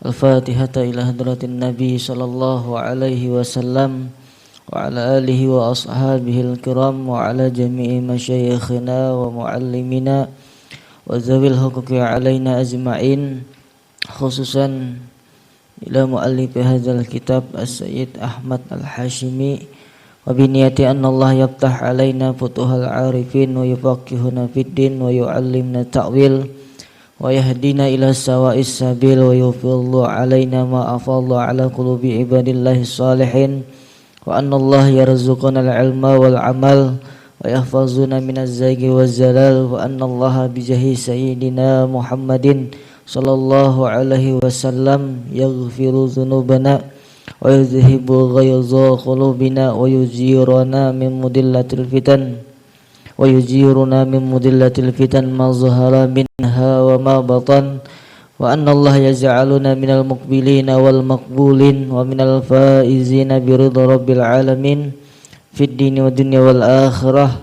Al-Fatihata ila hadratin Nabi sallallahu alaihi wasallam wa ala alihi wa ashabihi al-kiram wa ala jami'i masyayikhina wa muallimina wa zawil huquqi alaina ajma'in, khususan ila muallifi hadzal kitab As-Sayyid Ahmad Al-Hashimi wa biniyati anna Allah yaftah alaina futuhal arifin wa yufaqihuna fid din wa yu'allimna ta'wil wa yahdina ila sawa'is sabil wa yufiddu alaina ma afadha ala qulubi ibadillahi salihin wa anna Allah yarzuquna al-ilma wal amal wa yahfazuna minaz zaygi waz zalal wa anna Allah bijahi sayyidina Muhammadin sallallahu alaihi wasallam yaghfiru dhunubana wa yuzhibu ghayza qulubina wa yujiruna min mudillatil fitan wa yujiruna min mudillatil fitan ma zahara minha wa ma batan wa anna Allah yaj'aluna minal muqbilina wal maqbulin wa minal faizina bi ridha rabbil alamin fid dini wa dunya wal akhirah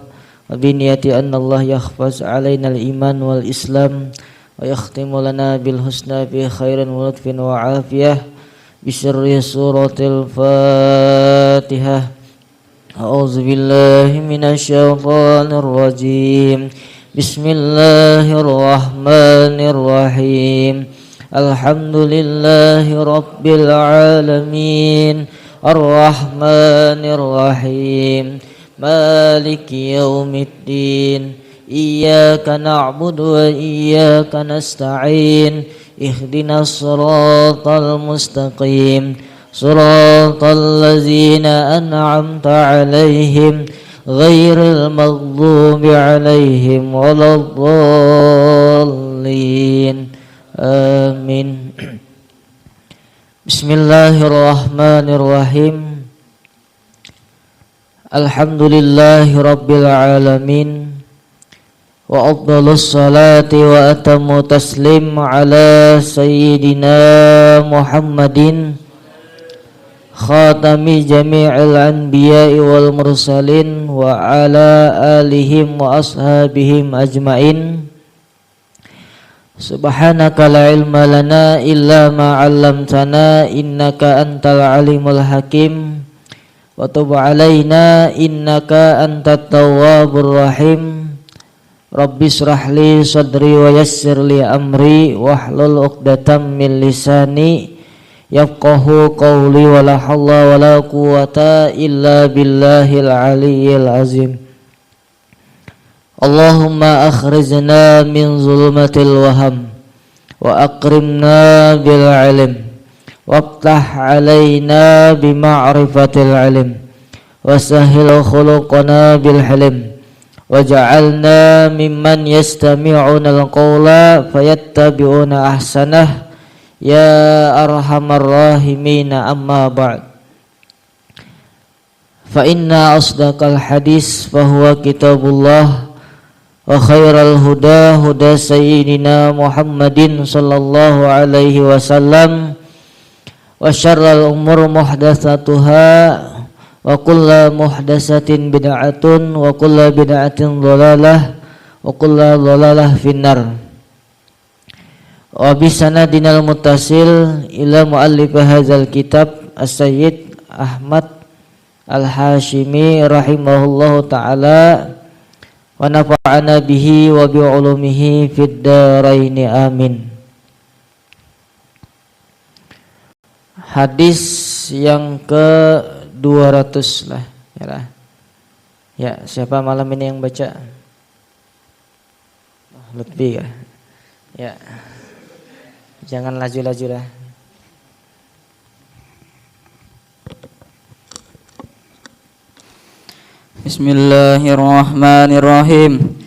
wa bi niyati anna Allah yakhfaz alaina al iman wal islam wa yakhtimu lana bil husna fi khairin wa lutfin wa afiyah bi sirri suratil Fatihah. A'udzu billahi minasy syaithanir rajim. Bismillahirrahmanirrahim. Alhamdulillahi rabbil alamin. Ar-Rahmanir Rahim. Maliki yaumiddin. Iyyaka na'budu wa iyyaka nasta'in. Ihdinas siratal mustaqim. Siratal ladzina an'amta 'alaihim ghairil maghdubi 'alaihim waladdallin. Amin. Bismillahirrahmanirrahim. Alhamdulillahi rabbil alamin. Wa afdhalus salati wa atammu taslim ala sayyidina Muhammadin khatami jami'il anbiya'i wal mursalin wa ala alihim wa ashabihim ajma'in. Subhanaka la ilma lana illa ma 'allamtana innaka antal alimul hakim wa tub 'alaina innaka antat tawwabur rahim. Rabbi shrah li sadri wa yassir li amri wahlul 'uqdatam min lisani yafqahu qawli wa la hawla wa la quwwata illa billahil aliyyil azim. Allahumma akhrijna min zulumatil waham wa akrimna bil ilm waftah alaina bi ma'rifatil ilm wa sahhil khuluqana bil hilm waj'alna mimman yastami'una al-qawla fayattabi'una ahsanah ya arhamar rahimin. Amma ba'd, fa inna asdaqal hadis fahuwa kitabullah wa khairal huda huda sayyidina Muhammadin sallallahu alaihi wasallam wa syarral umur muhdatsatuha wa kullu muhdatsatin bid'atun wa kullu bid'atin dhalalah wa kullu dhalalah finnar. Wa bisanadinal muttasil ila muallif hadzal kitab As-Sayyid Ahmad Al-Hashimi rahimahullahu ta'ala wa nafa'ana bihi wa bi ulumihi fid dharain amin. Hadis yang ke-200 lah ya. Ya, siapa malam ini yang baca? Lutfi ya. Ya. Jangan laju-laju lah. Bismillahirrahmanirrahim.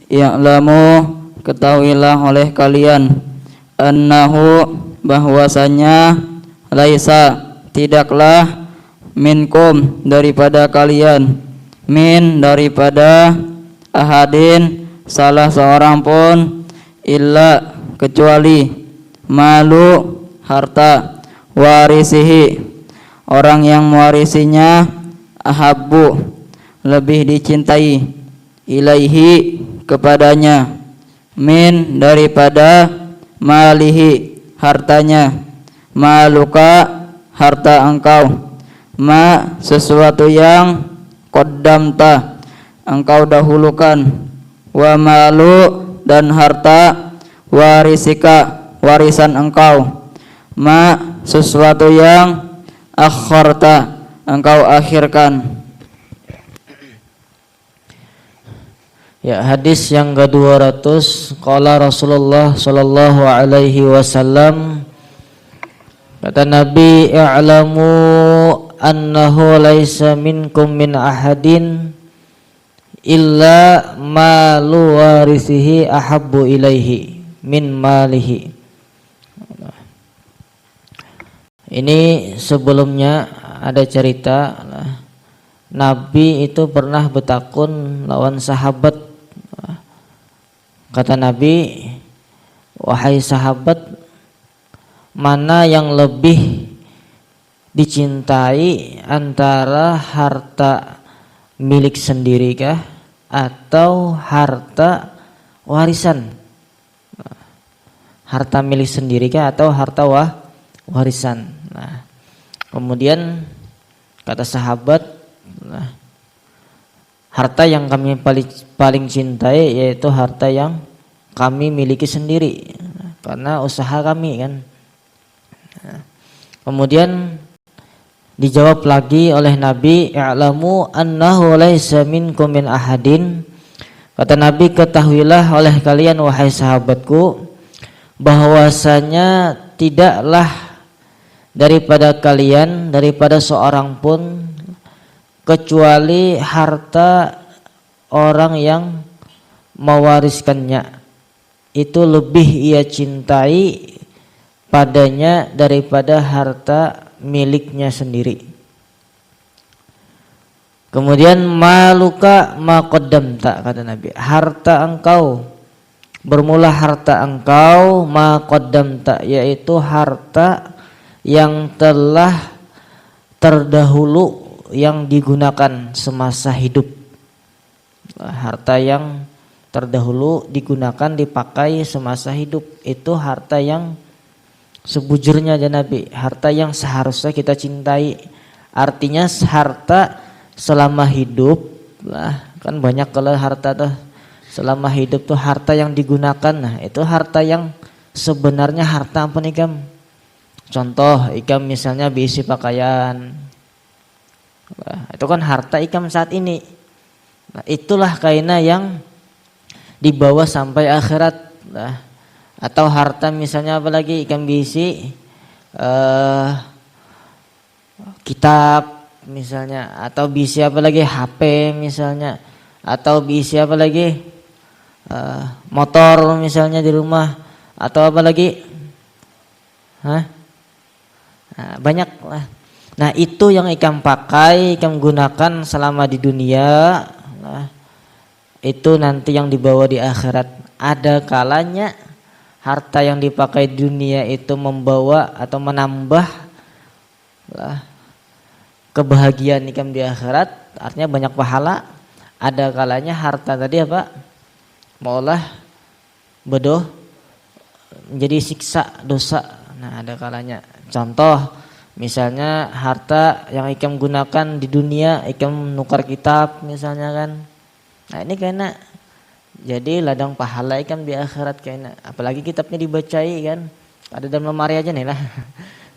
Ya'lamu, ketahuilah oleh kalian, annahu, bahwasanya, laisa, tidaklah, minkum, daripada kalian, min, daripada, ahadin, salah seorang pun, illa, kecuali, malu, harta, warisihi, orang yang mewarisinya, ahabbu, lebih dicintai, ilaihi, kepadanya, min, daripada, malihi, hartanya, maluka harta engkau, ma sesuatu yang qaddamta engkau dahulukan, wa malu dan harta warisika warisan engkau, ma sesuatu yang akharta engkau akhirkan. Ya, hadis yang ke-200, qala Rasulullah sallallahu alaihi wasallam, kata Nabi, i'lamu annahu laisa minkum min ahadin illa malu warisihi ahabbu ilaihi min malihi. Ini sebelumnya ada cerita, Nabi itu pernah bertakun lawan sahabat. Kata Nabi, wahai sahabat, mana yang lebih dicintai antara harta milik sendirikah atau harta warisan? Harta milik sendirikah atau harta warisan? Nah, kemudian kata sahabat, harta yang kami paling cintai yaitu harta yang kami miliki sendiri, karena usaha kami kan. Kemudian dijawab lagi oleh Nabi, i'lamu annahu laisa minkum min ahadin. Kata Nabi, ketahuilah oleh kalian wahai sahabatku, bahwasanya tidaklah daripada kalian, daripada seorang pun, kecuali harta orang yang mewariskannya itu lebih ia cintai padanya daripada harta miliknya sendiri. Kemudian maluka ma qaddamta, kata Nabi, harta engkau, bermula harta engkau, ma qaddamta, yaitu harta yang telah terdahulu yang digunakan semasa hidup. Harta yang terdahulu digunakan, dipakai semasa hidup, itu harta yang sebujurnya aja Nabi, harta yang seharusnya kita cintai. Artinya harta selama hidup lah, kan banyak kalau harta tuh selama hidup tuh harta yang digunakan. Nah, itu harta yang sebenarnya harta apa nih Kam? Contoh ikam misalnya berisi pakaian, nah, itu kan harta ikam saat ini. Nah, itulah kaina yang dibawa sampai akhirat. Nah, atau harta misalnya apalagi ikam berisi kitab misalnya, atau berisi apa lagi HP misalnya, atau berisi apa lagi motor misalnya di rumah, atau apa lagi, Nah, banyak lah. Nah, itu yang ikam pakai, ikam gunakan selama di dunia. Nah, itu nanti yang dibawa di akhirat. Ada kalanya harta yang dipakai di dunia itu membawa atau menambah lah kebahagiaan ikam di akhirat, artinya banyak pahala. Ada kalanya harta tadi apa? Maulah bodoh menjadi siksa dosa. Nah, ada kalanya. Contoh misalnya harta yang ikam gunakan di dunia, ikam nukar kitab misalnya kan. Nah, ini kayaknya jadi ladang pahala ikam di akhirat kayaknya. Apalagi kitabnya dibacai kan. Ada dalam lemari aja nih lah.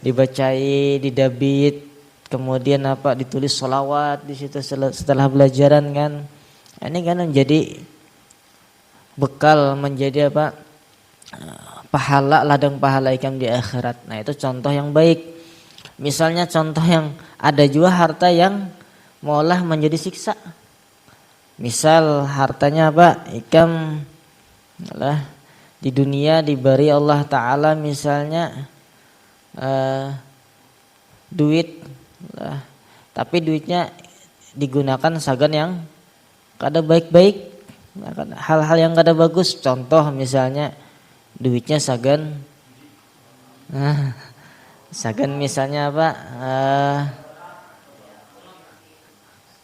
Dibacai, didabit, kemudian apa ditulis sholawat di situ setelah belajaran kan. Nah, ini kan menjadi bekal, menjadi apa? Pahala, ladang pahala ikam di akhirat. Nah, itu contoh yang baik. Misalnya contoh yang ada juga harta yang maulah menjadi siksa. Misal hartanya apa? Ikam lah di dunia diberi Allah Ta'ala misalnya duit lah, tapi duitnya digunakan sagan yang kada baik-baik, hal-hal yang kada bagus. Contoh misalnya duitnya sagan, sagan misalnya apa?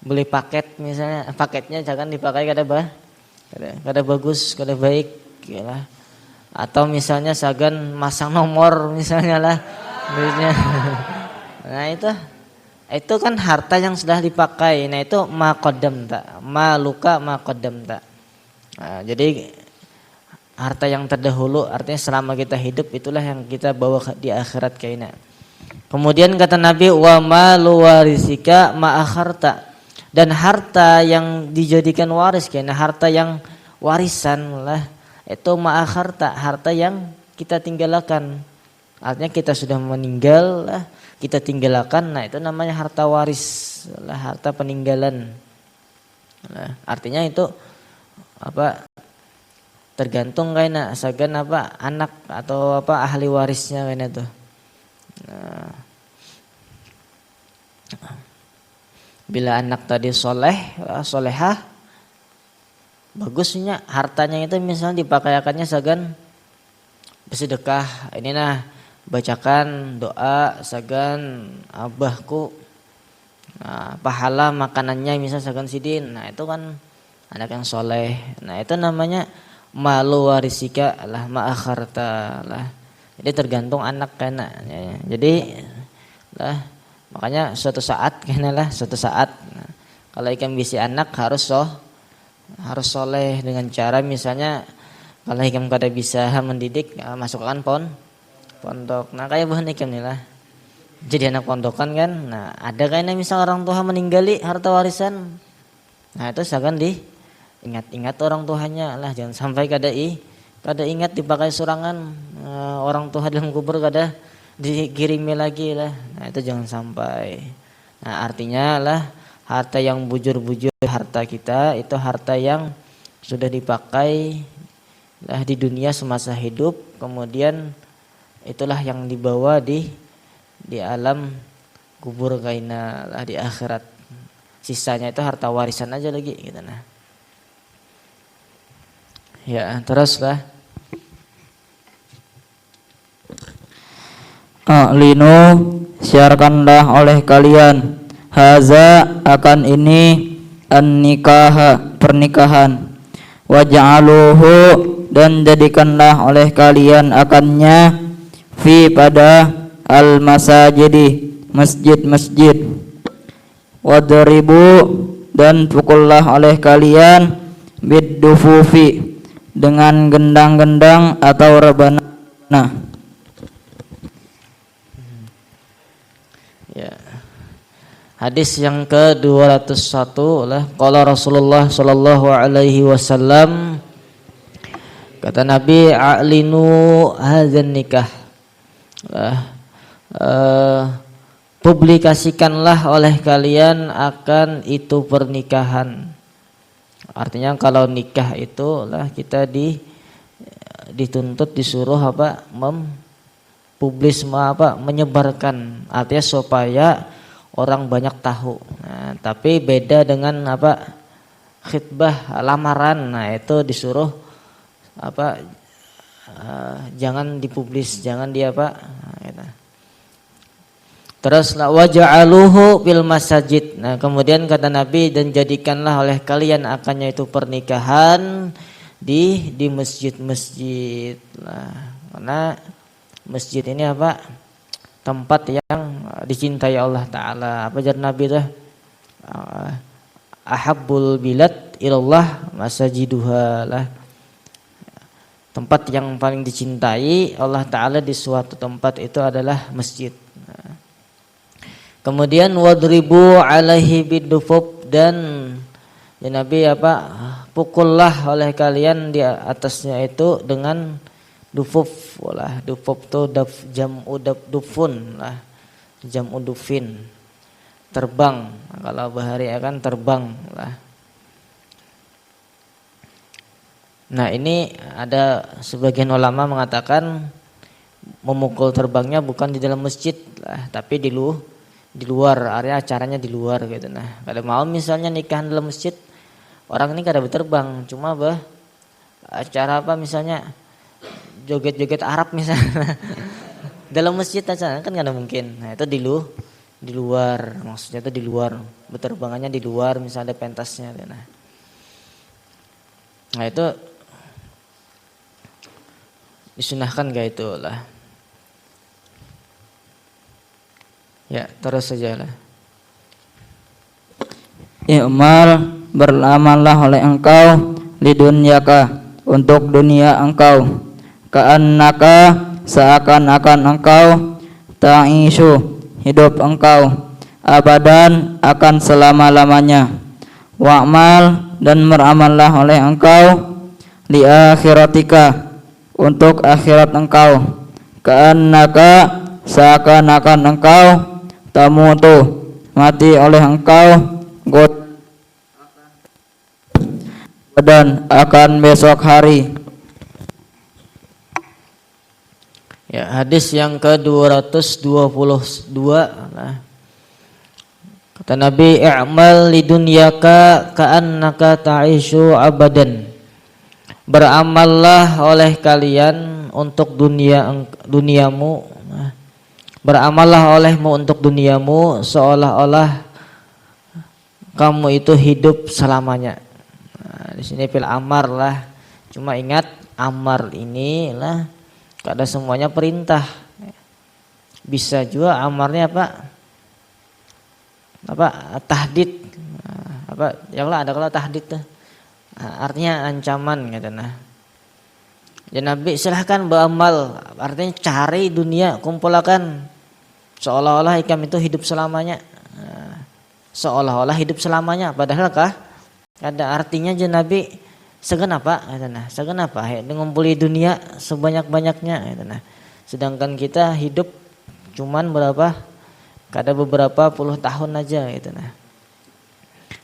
Beli paket misalnya, paketnya jangan dipakai kada bagus, kada baik, ya. Atau misalnya sagan masang nomor misalnya lah, duitnya. Nah itu kan harta yang sudah dipakai. Nah itu ma qaddamta, ma luka ma qaddamta. Nah, jadi harta yang terdahulu artinya selama kita hidup itulah yang kita bawa di akhirat kaina. Kemudian kata Nabi wa malu warisika ma akharta, dan harta yang dijadikan waris kaina harta yang warisan lah itu ma akharta, harta yang kita tinggalkan. Artinya kita sudah meninggal lah, kita tinggalkan, nah itu namanya harta waris lah, harta peninggalan. Nah, artinya itu apa? Tergantung kayaknya asalkan apa anak atau apa ahli warisnya kayaknya tuh. Nah, bila anak tadi solehah, bagusnya hartanya itu misalnya dipakaiakannya sagan bersedekah. Ini nah bacakan doa sagan abahku. Nah, pahala makanannya misalnya sagan sidin. Nah itu kan anak yang soleh. Nah itu namanya malu warisika lah ma'akharta lah. Jadi tergantung anak kena. Jadi lah makanya suatu saat kena lah suatu saat. Nah, kalau ikan bisi anak harus soleh dengan cara misalnya kalau ikan kada bisa mendidik masukkan pondok. Nah kayak bahan ikan nih lah. Jadi anak pondokan kan. Nah ada kayaknya misal orang tua meninggali harta warisan. Nah itu seakan ingat-ingat orang tuanya lah, jangan sampai kada ingat dipakai surangan orang tua dalam kubur kada dikirimi lagi lah. Nah itu jangan sampai. Nah artinya lah harta yang bujur-bujur harta kita itu harta yang sudah dipakai lah di dunia semasa hidup, kemudian itulah yang dibawa di alam kubur kaina lah di akhirat. Sisanya itu harta warisan aja lagi gitu nah. Ya, teruslah. A'linu, siarkanlah oleh kalian haza akan ini an-nikaha pernikahan, waj'aluhu dan jadikanlah oleh kalian akannya fi pada al-masajidi masjid-masjid, wadribu dan pukullah oleh kalian bid-dufufi dengan gendang-gendang atau rebana. Ya. Hadis yang ke-201 lah qala Rasulullah sallallahu alaihi wasallam, kata Nabi a'linu hadzan nikah. Publikasikanlah oleh kalian akan itu pernikahan. Artinya kalau nikah itu lah kita dituntut disuruh apa menyebarkan, artinya supaya orang banyak tahu. Nah, tapi beda dengan apa khitbah lamaran. Nah itu disuruh apa jangan dipublis, jangan di apa. Nah, gitu. Terus waja'aluhu fil masajid. Nah, kemudian kata Nabi dan jadikanlah oleh kalian akannya itu pernikahan di masjid-masjid. Nah, karena masjid ini apa? Tempat yang dicintai Allah taala. Apa jar Nabi itu? Ahabbul bilad ilallah masajiduha lah. Tempat yang paling dicintai Allah taala di suatu tempat itu adalah masjid. Kemudian wadribu alaihi bidufub, dan ya Nabi apa pukullah oleh kalian di atasnya itu dengan dufuf lah. Dufuf itu jam'u dufun lah, jam'u dufin, terbang. Kalau bahari akan terbang lah. Nah ini ada sebagian ulama mengatakan memukul terbangnya bukan di dalam masjid lah, tapi di luar, area acaranya di luar gitu. Nah kalau mau misalnya nikahan dalam masjid, orang ini kada berterbang, cuma acara apa misalnya joget-joget Arab misalnya dalam masjid aja kan kada mungkin. Nah itu di luar, maksudnya itu di luar, berterbangannya di luar, misalnya ada pentasnya. Nah itu disunahkan gak itu lah. Ya, terus sajalah. I'mal, beramallah oleh engkau, lidunyaka, untuk dunia engkau, ka'annaka, seakan-akan engkau, ta'ishu, hidup engkau, abadan, akan selama-lamanya. Wa'mal, dan beramallah oleh engkau, li akhiratika, untuk akhirat engkau, ka'annaka, seakan-akan engkau, tamutu, mati oleh engkau, dan akan besok hari. Ya, hadis yang ke-222 nah. Kata Nabi, i'mal lidunyaka ka'annaka ta'ishu abadan. Beramallah oleh kalian untuk duniamu. Nah, beramallah olehmu untuk duniamu seolah-olah kamu itu hidup selamanya. Nah, di sini fil amar lah. Cuma ingat amar ini lah kada semuanya perintah. Bisa juga amarnya apa tahdid. Apa yang lah ada kalau tahdid tuh. Artinya ancaman gitu nah. Ya Nabi silahkan beramal, artinya cari dunia, kumpulkan seolah-olah ikam itu hidup selamanya. Seolah-olah hidup selamanya, padahal kah ada artinya aja Nabi segenapa gitu nah. Segenapa ngumpuli dunia sebanyak-banyaknya gitu nah. Sedangkan kita hidup cuman berapa? Kada beberapa puluh tahun aja gitu nah.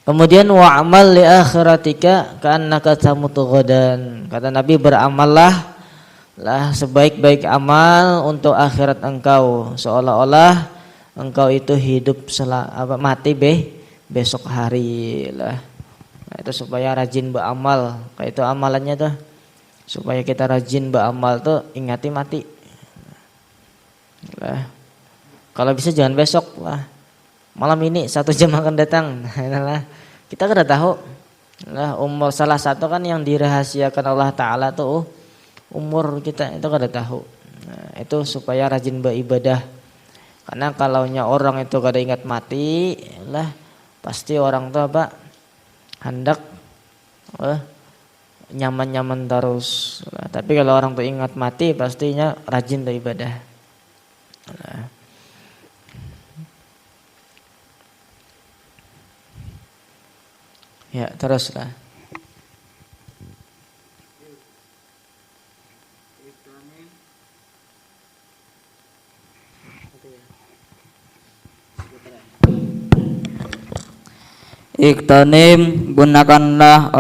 Kemudian wa'amal li akhiratika ka'annaka tamutu ghadan. Kata Nabi, beramallah lah sebaik-baik amal untuk akhirat engkau seolah-olah engkau itu hidup mati besok hari lah. Nah, itu supaya rajin beramal. Kayak itu amalannya tuh. Supaya kita rajin beramal tuh ingati mati. Lah. Kalau bisa jangan besok lah. Malam ini 1 jam akan datang. Nah, kita kada tahu. Nah, umur salah satu kan yang dirahasiakan Allah Ta'ala tuh umur kita itu kada tahu. Nah, itu supaya rajin beribadah. Karena kalaunya orang itu kada ingat mati lah pasti orang tuh hendak nyaman-nyaman terus. Nah, tapi kalau orang tuh ingat mati pastinya rajin beribadah. Nah. Ya, teruslah. Iktanim, gunakanlah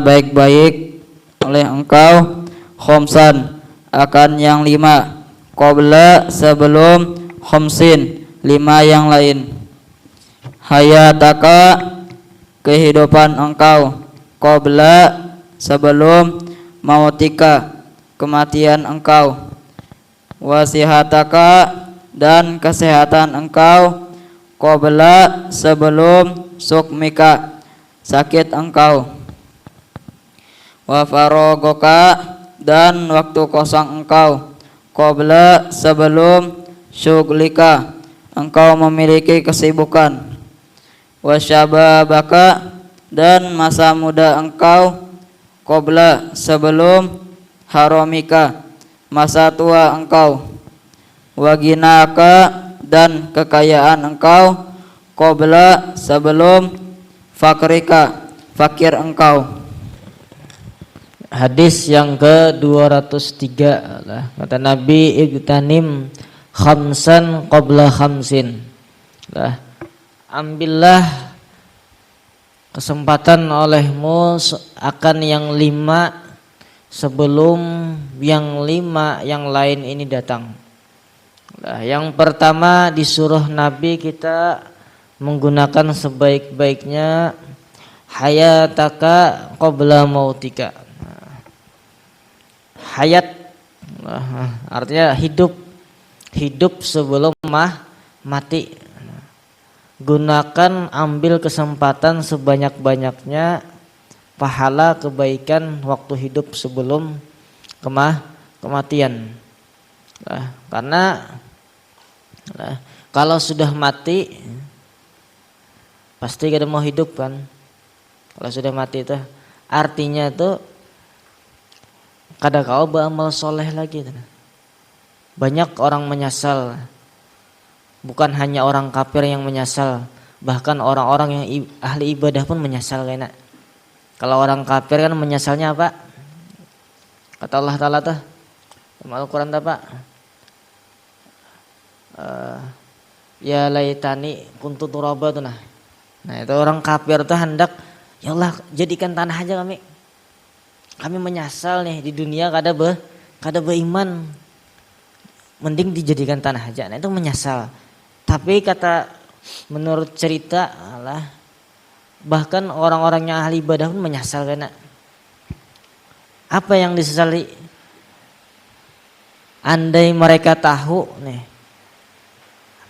baik-baik oleh engkau khomsan, akan yang 5, qabla, sebelum, khomsin, 5 yang lain. Hayataka, kehidupan engkau, qabla, sebelum, mautika, kematian engkau, wasihataka, dan kesehatan engkau, qabla, sebelum, sukmika, sakit engkau, wa farogoka, dan waktu kosong engkau, qabla, sebelum, syuglika, engkau memiliki kesibukan, wa syababaka, dan masa muda engkau, qabla, sebelum, haramika, masa tua engkau, wa ginaka, dan kekayaan engkau, qabla, sebelum, fakrika, fakir engkau. Hadis yang ke-203 lah. Kata Nabi, igtanim khamsan qabla khamsin. Lah, ambillah kesempatan olehmu akan yang 5 sebelum yang 5 yang lain ini datang. Nah, yang pertama disuruh Nabi kita menggunakan sebaik-baiknya hayataka qabla mautika. Hayat artinya hidup sebelum mati. Gunakan, ambil kesempatan sebanyak-banyaknya pahala kebaikan waktu hidup sebelum kematian. Karena Kalau sudah mati pasti kada mau hidup kan. Kalau sudah mati itu artinya itu kada kau beramal soleh lagi. Banyak orang menyesal. Bukan hanya orang kafir yang menyesal, bahkan orang-orang yang ahli ibadah pun menyesal kayaknya. Kalau orang kafir kan menyesalnya apa? Kata Allah Ta'ala tuh dalam Al-Quran tuh Pak, ya laitani kuntu turaba tuh nah. Nah itu orang kafir tuh hendak, ya Allah jadikan tanah aja kami. Kami menyesal nih di dunia kada beriman. Mending dijadikan tanah aja. Nah itu menyesal. Tapi kata menurut cerita Allah, bahkan orang-orang yang ahli ibadah pun menyesal karena apa yang disesali? Andai mereka tahu nih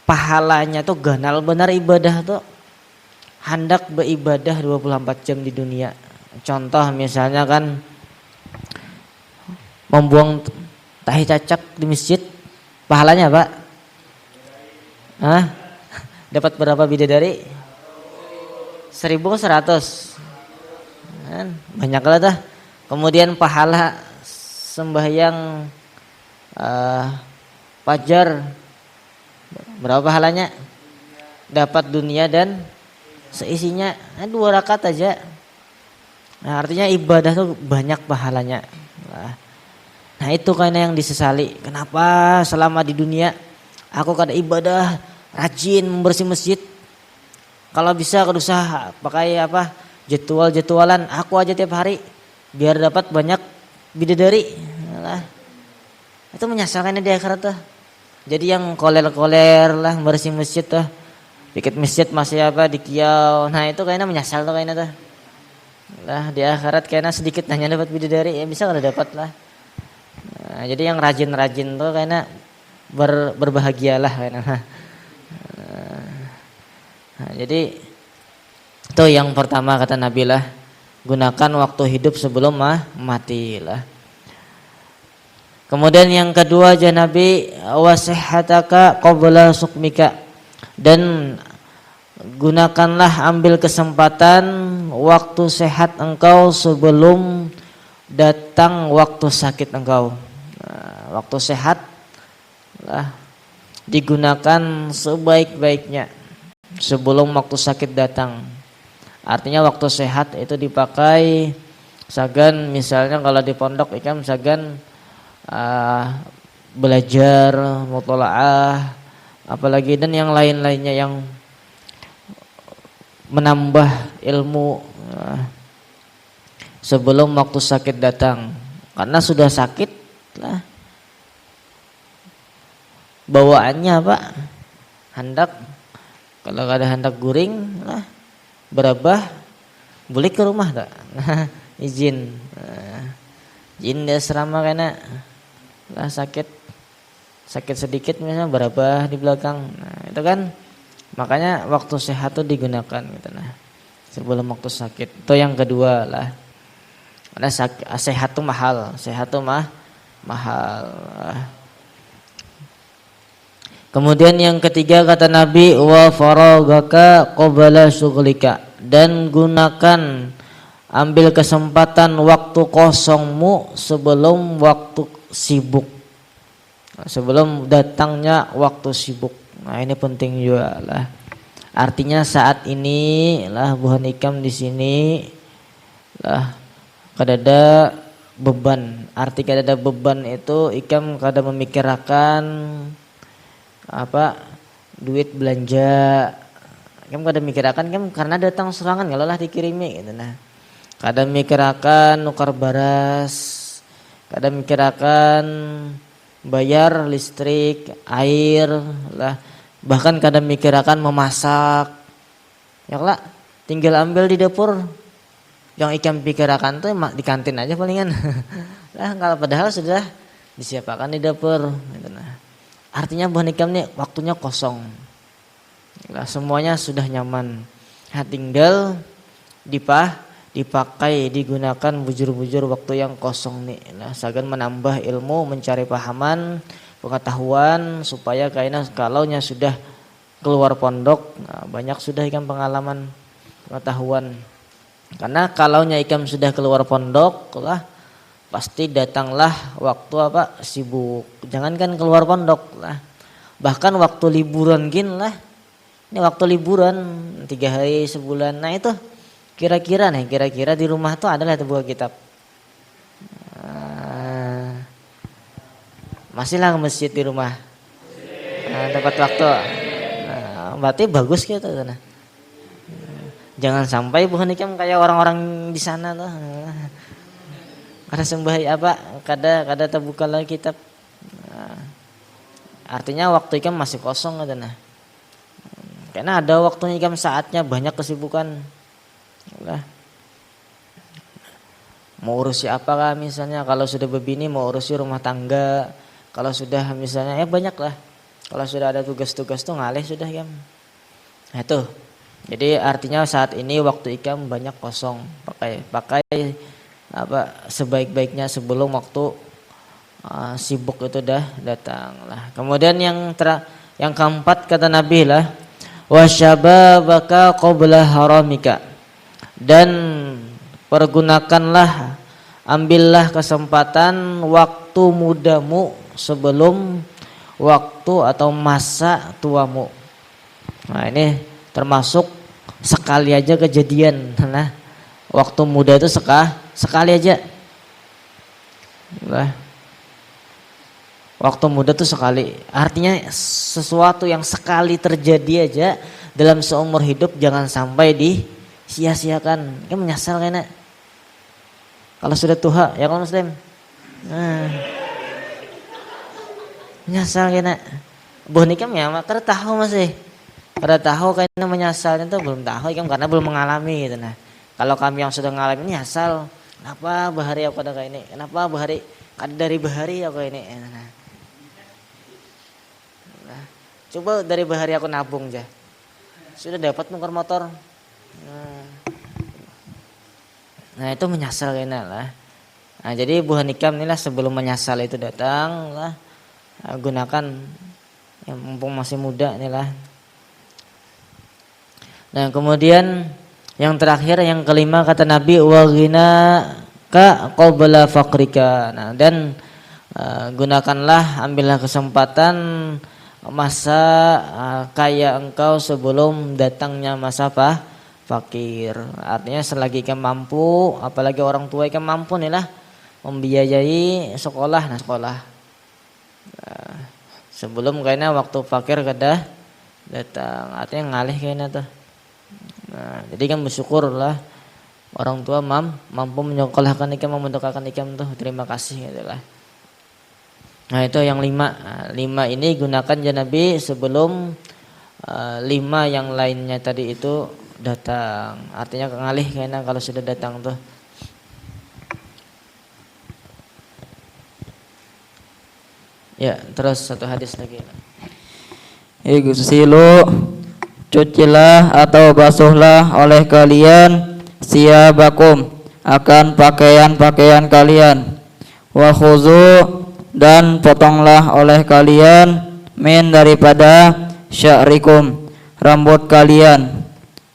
pahalanya tuh ganal benar ibadah tuh, hendak beribadah 24 jam di dunia. Contoh misalnya kan membuang tahi cacak di masjid, pahalanya Pak? Hah? Dapat berapa bidadari? 1.100. Kan? Banyak lah dah. Kemudian pahala sembahyang fajar, berapa pahalanya? Dapat dunia dan seisinya. 2 rakaat aja. Nah, artinya ibadah tuh banyak pahalanya. Nah itu karena yang disesali. Kenapa selama di dunia aku kada ibadah, rajin membersih masjid. Kalau bisa kada usah pakai apa jadwal-jadwalan, aku aja tiap hari biar dapat banyak bidadari. Nah, itu menyesalkannya di akhirat tuh. Jadi yang koler-koler lah membersih masjid tuh, dikit masjid masih apa di kiau. Nah itu kayaknya menyesal tuh kayaknya tuh. Lah di akhirat kayaknya sedikit hanya dapat bidadari, ya bisa kada dapat lah. Nah, jadi yang rajin-rajin tuh kayaknya berbahagialah kayaknya. Nah, jadi itu yang pertama kata Nabi lah, gunakan waktu hidup sebelum mati lah. Kemudian yang kedua aja Nabi, wasihataka qabla sukmika, dan gunakanlah ambil kesempatan waktu sehat engkau sebelum datang waktu sakit engkau. Nah, waktu sehat lah digunakan sebaik-baiknya sebelum waktu sakit datang. Artinya waktu sehat itu dipakai sagan, misalnya kalau di pondok ikan sagan belajar mutolaah apalagi dan yang lain-lainnya yang menambah ilmu sebelum waktu sakit datang. Karena sudah sakit lah bawaannya apa? Hendak, kalau ada hendak guring lah berabah boleh ke rumah tak? Izin izin di asrama karena lah sakit sedikit misalnya berabah di belakang. Nah, itu kan makanya waktu sehat tuh digunakan gitu nah sebelum waktu sakit. Itu yang kedua lah. Karena sehat tuh mahal, mahal. Kemudian yang ketiga kata Nabi, wa faragaka qabla syughlika, dan gunakan ambil kesempatan waktu kosongmu sebelum waktu sibuk, sebelum datangnya waktu sibuk. Nah ini penting juga lah. Artinya saat ini lah buhan ikam di sini lah kada ada beban. Arti kada ada beban itu ikam kada memikirkan apa duit belanja. Ikam kada memikirkan ikam karena datang serangan kalau lah dikirimi gitu nah. Kada memikirkan nukar baras, kada memikirkan bayar listrik, air lah, bahkan kada memikirkan memasak. Ya lah, tinggal ambil di dapur. Yang ikam pikirkan tuh di kantin aja palingan. Lah kalau padahal sudah disiapkan di dapur gitu nah. Artinya bukan ikam nih waktunya kosong. Lah semuanya sudah nyaman. Nah, tinggal dipakai, digunakan bujur-bujur waktu yang kosong nih. Nah, sagan menambah ilmu, mencari pahaman, pengetahuan supaya kayaknya kalaunya sudah keluar pondok, nah, banyak sudah ikam pengalaman, pengetahuan. Karena kalaunya ikam sudah keluar pondok lah, pasti datanglah waktu apa sibuk. Jangankan keluar pondok lah, bahkan waktu liburan gin lah. Ini waktu liburan 3 hari sebulan. Nah itu kira-kira di rumah tuh adalah buah kitab. Masihlah ke masjid di rumah. Tepat waktu. Berarti bagus gitu. Nah. Jangan sampai bukan ikam kayak orang-orang di sana tuh. Kada sembahi apa? Kada terbuka lagi kitab. Artinya waktu ikam masih kosong gitu nah. Karena ada waktunya ikam saatnya banyak kesibukan. Lah. Mau urusi apa lah misalnya kalau sudah berbini mau urusi rumah tangga. Kalau sudah misalnya banyak lah. Kalau sudah ada tugas-tugas tuh ngalih sudah ikam. Nah itu. Jadi artinya saat ini waktu ikam banyak kosong. Pakai apa sebaik-baiknya sebelum waktu sibuk itu dah datang lah. Kemudian yang keempat kata Nabi lah, wasyababaka qabla haramika. Dan pergunakanlah, ambillah kesempatan waktu mudamu sebelum waktu atau masa tuamu. Nah ini termasuk sekali aja kejadian. Nah waktu muda itu sekali aja. Nah, waktu muda itu sekali. Artinya sesuatu yang sekali terjadi aja dalam seumur hidup jangan sampai disia-siakan. Kan menyesal kayaknya. Kalau sudah tua ya kalau muslim. Menyesal kayaknya. Bukan ikam ya, kada tahu masih. Kada tahu kayaknya menyesalnya itu belum tahu ikam karena belum mengalami gitu nah. Kalau kami yang sudah mengalami ini asal kenapa bahari aku kada kayak ini? Kenapa bahari kada dari bahari aku kayak ini? Nah, coba dari bahari aku nabung aja. Sudah dapat nuker motor. Nah itu menyesal kayaknya lah. Nah jadi buhan ikam inilah sebelum menyesal itu datang lah. Gunakan yang mumpung masih muda inilah. Nah kemudian yang terakhir yang kelima kata Nabi wa ghina ka qabla faqrika. Nah dan gunakanlah ambillah kesempatan masa kaya engkau sebelum datangnya masa fakir. Artinya selagi ikam mampu, apalagi orang tua ikam mampu nih lah membiayai sekolah. Nah sekolah sebelum kayaknya waktu fakir kada datang. Artinya ngalih kayaknya tuh. Nah, jadi kan bersyukur lah orang tua mampu menyekolahkan ikam, membentukkan ikam tuh, terima kasih gitu lah. Nah itu yang 5. Nah, 5 ini gunakan ya Nabi sebelum 5 yang lainnya tadi itu datang. Artinya ngalih kayaknya kalau sudah datang tuh. Ya terus satu hadis lagi. Igsilu, cucilah atau basuhlah oleh kalian siyabakum akan pakaian-pakaian kalian. Wa khuzu, dan potonglah oleh kalian min daripada sya'rikum rambut kalian.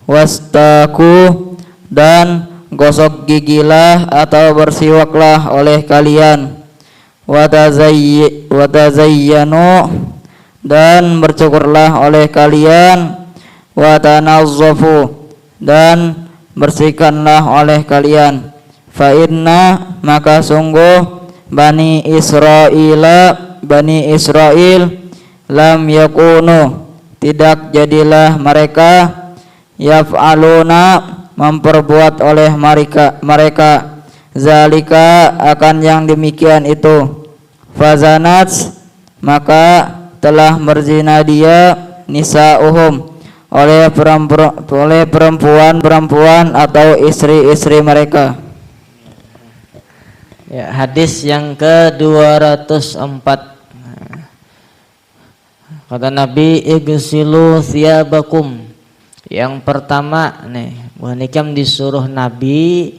Wastaku, dan gosok gigilah atau bersiwaklah oleh kalian. Watazayyanu, dan bercukurlah oleh kalian. Watanazzafu, dan bersihkanlah oleh kalian. Fa inna, maka sungguh Bani Israel lam yakunu, tidak jadilah mereka yaf'aluna, memperbuat oleh mereka zalika, akan yang demikian itu. Fazanat, maka telah berzina dia nisa'uhum, oleh perempuan-perempuan atau istri-istri mereka. Ya, hadis yang ke-204. Kata Nabi, igsilu thiyabakum. Yang pertama nih, bukan ikam disuruh Nabi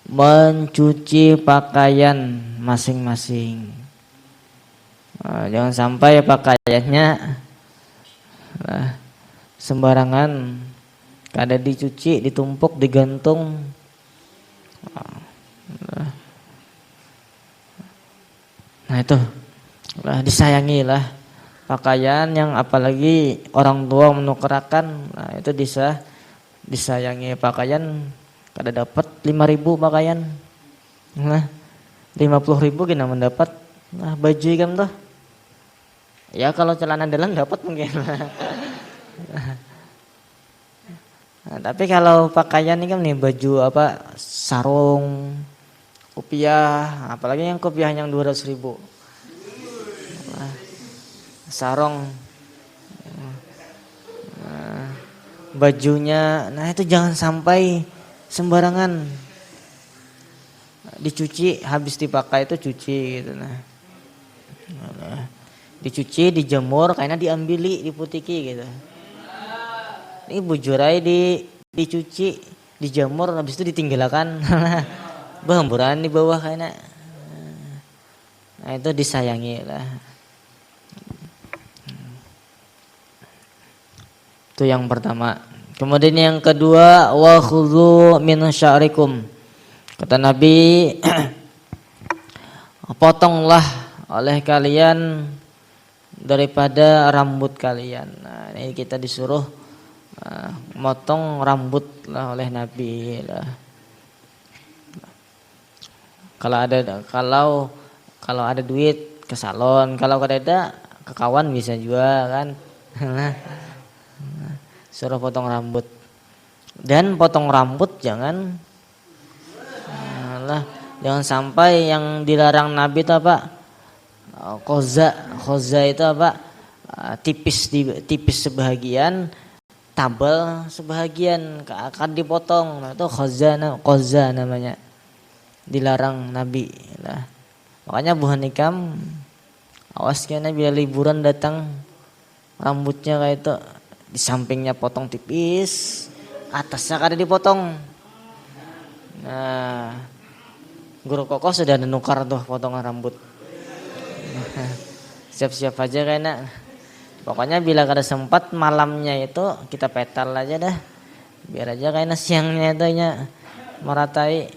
mencuci pakaian masing-masing. Jangan sampai pakaiannya sembarangan, kada dicuci, ditumpuk, digantung. Nah itu lah, disayangi lah pakaian yang apalagi orang tua menukarkan. Nah itu disayangi pakaian. Kada dapat 5.000 pakaian, nah 50.000 kena mendapat. Nah baju kan tuh ya, kalau celana dalam dapat mungkin. Nah, tapi kalau pakaian ini kan nih, baju apa, sarung, kopiah, apalagi yang kopiah yang 200.000, nah, sarung, nah, bajunya, nah itu jangan sampai sembarangan, dicuci, habis dipakai itu cuci gitu. Nah, dicuci, dijemur, kayaknya diambili, diputiki gitu. Ini bujurai dicuci, dijemur, habis itu ditinggalkan. Berhamburan di bawah kayaknya. Nah itu disayangi lah. Itu yang pertama. Kemudian yang kedua, wa khudhu min sya'rikum. Kata Nabi, potonglah oleh kalian daripada rambut kalian. Nah ini kita disuruh motong rambut lah oleh Nabi lah. Kalau ada duit ke salon, kalau ada ke kawan bisa juga kan. Suruh potong rambut. Dan potong rambut jangan sampai yang dilarang Nabi itu apa? Khoza itu apa? Tipis sebahagian, tabel sebahagian, akan dipotong. Nah, itu khoza namanya. Dilarang Nabi lah. Makanya Bu Hanikam awas kayaknya bila liburan datang rambutnya kayak itu, di sampingnya potong tipis, atasnya kada dipotong. Nah, guru kokoh sudah nukar tuh potongan rambut. Siap-siap aja kayaknya. Pokoknya bila kada sempat malamnya itu kita petal aja dah. Biar aja kayaknya siangnya itu nya meratai.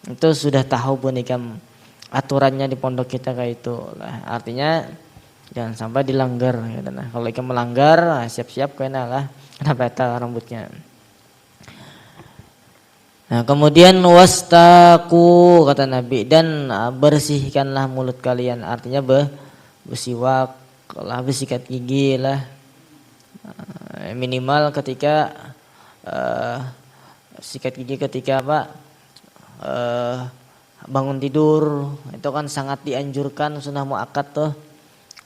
Itu sudah tahu Bu Nikam aturannya di pondok kita kayak itu lah. Artinya jangan sampai dilanggar gitu. Nah, kalau ikan melanggar siap-siap kayaknya lah kena petal rambutnya. Nah kemudian wastaku kata Nabi, dan bersihkanlah mulut kalian, artinya bersiwak lah, bersikat gigi lah, minimal ketika sikat gigi ketika apa, bangun tidur, itu kan sangat dianjurkan, sunnah muakkad tuh,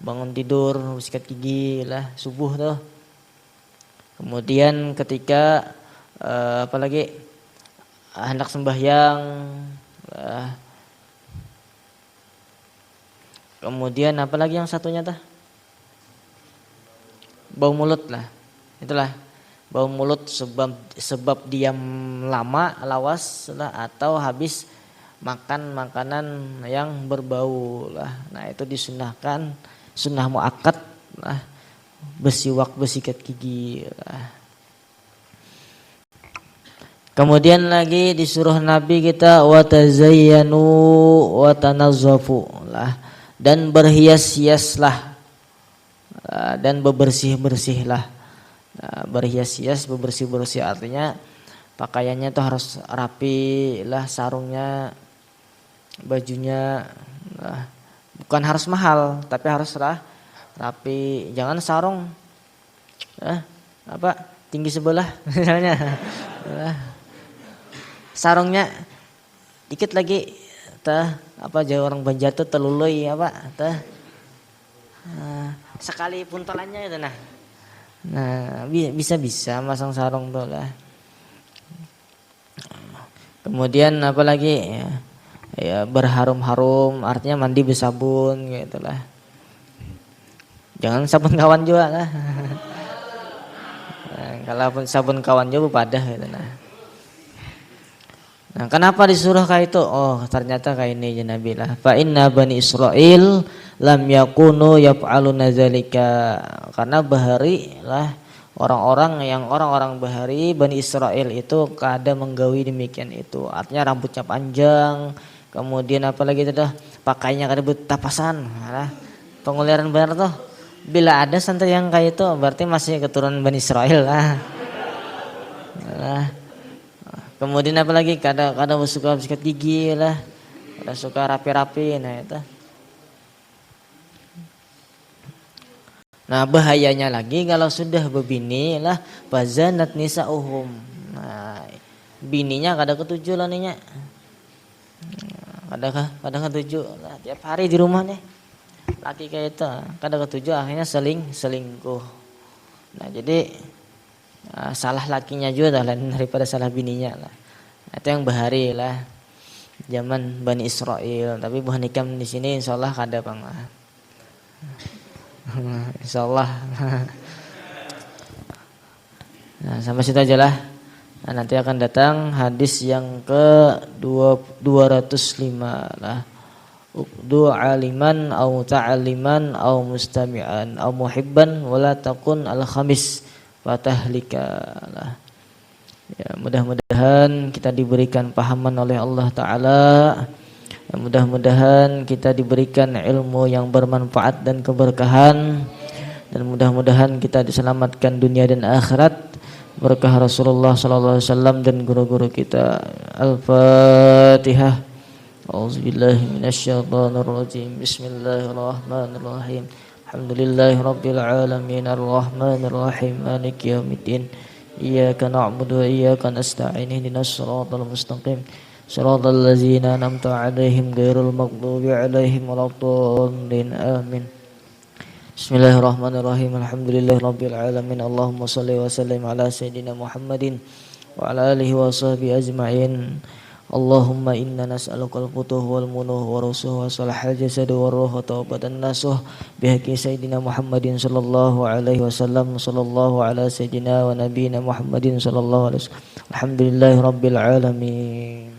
bangun tidur sikat gigi lah subuh tuh. Kemudian ketika apalagi hendak sembahyang, kemudian apalagi yang satunya tah, bau mulut lah, itulah bau mulut sebab diam lama lawas lah, atau habis makan makanan yang berbau lah. Nah itu disunahkan, sunnah muakkad lah, bersiwak, bersikat gigi lah. Kemudian lagi disuruh Nabi kita watazayyanu watanazzafu lah, dan berhias-hiaslah dan bebersih-bersihlah. Berhias-hias, bebersih-bersih artinya pakaiannya tuh harus rapi lah, sarungnya, bajunya lah. Bukan harus mahal tapi harus rapi. Jangan sarung tinggi sebelah misalnya. Sarungnya dikit lagi jauh orang Banjar tuh telului sekali puntelannya itu nah bisa masang sarung tuh lah. Kemudian apalagi ya berharum-harum, artinya mandi bersabun gitu lah. Jangan sabun kawan juga lah. Kalau sabun kawan juga padah gitu nah. Nah, kenapa disuruh kayak itu? Oh, ternyata kayak ini ya Nabi lah. Fa inna bani Israil lam yakunu yaf'aluna zalika, karena bahari lah orang-orang bahari Bani Israel itu kada menggawi demikian itu, artinya rambutnya panjang, kemudian apalagi itu dah pakainya kada bertapasan, nah, penguliran benar tuh. Bila ada santri yang kayak itu berarti masih keturunan Bani Israel lah. Nah, kemudian apalagi kada suka sikat gigi lah, kada suka rapi-rapi, nah itu. Nah bahayanya lagi kalau sudah berbini lah bazanat nisa'uhum. Nah bininya kada ketujuh lah ninya. Kada ketujuh lah, tiap hari di rumah nih. Laki kayak itu kada ketujuh akhirnya selingkuh. Nah jadi salah lakinya juga lah daripada salah bininya lah. Itu yang bahari lah zaman Bani Israel. Tapi buah nikam di sini insyaallah kada bang lah. Insyaallah. Nah sampai situ aja lah. Nah, nanti akan datang hadis yang ke 205 lah. Du'a aliman au ta'aliman au mustami'an au muhibban wala takun al khamis fatahlika lah. Ya, mudah-mudahan kita diberikan pahaman oleh Allah Ta'ala. Ya, mudah-mudahan kita diberikan ilmu yang bermanfaat dan keberkahan, dan mudah-mudahan kita diselamatkan dunia dan akhirat berkah Rasulullah sallallahu alaihi wasallam dan guru-guru kita. Al-Fatihah. A'udzubillahi minasyaitonir rajim. Bismillahirrahmanirrahim. Alhamdulillahirabbil alamin arrahmanir rahim maliki yaumiddin. Iyyaka na'budu wa iyyaka nasta'in ihdinas siratal mustaqim. Shiratal ladzina an'amta 'alaihim ghairil maghdubi 'alaihim waladdallin. Amin. Bismillahirrahmanirrahim. Alhamdulillahirabbil alamin. Allahumma shalli wa sallim ala sayidina Muhammadin wa ala alihi wa sahbihi ajma'in. Allahumma inna nas'aluka al-futuh wal munuh wa rusuh wa salahal jasad wa ruh wa taubatan nasuh bihaqqi sayidina Muhammadin sallallahu alaihi wasallam. Sallallahu ala sayidina wa nabiyina Muhammadin sallallahu alaihi wasallam. Alhamdulillahirabbil alamin.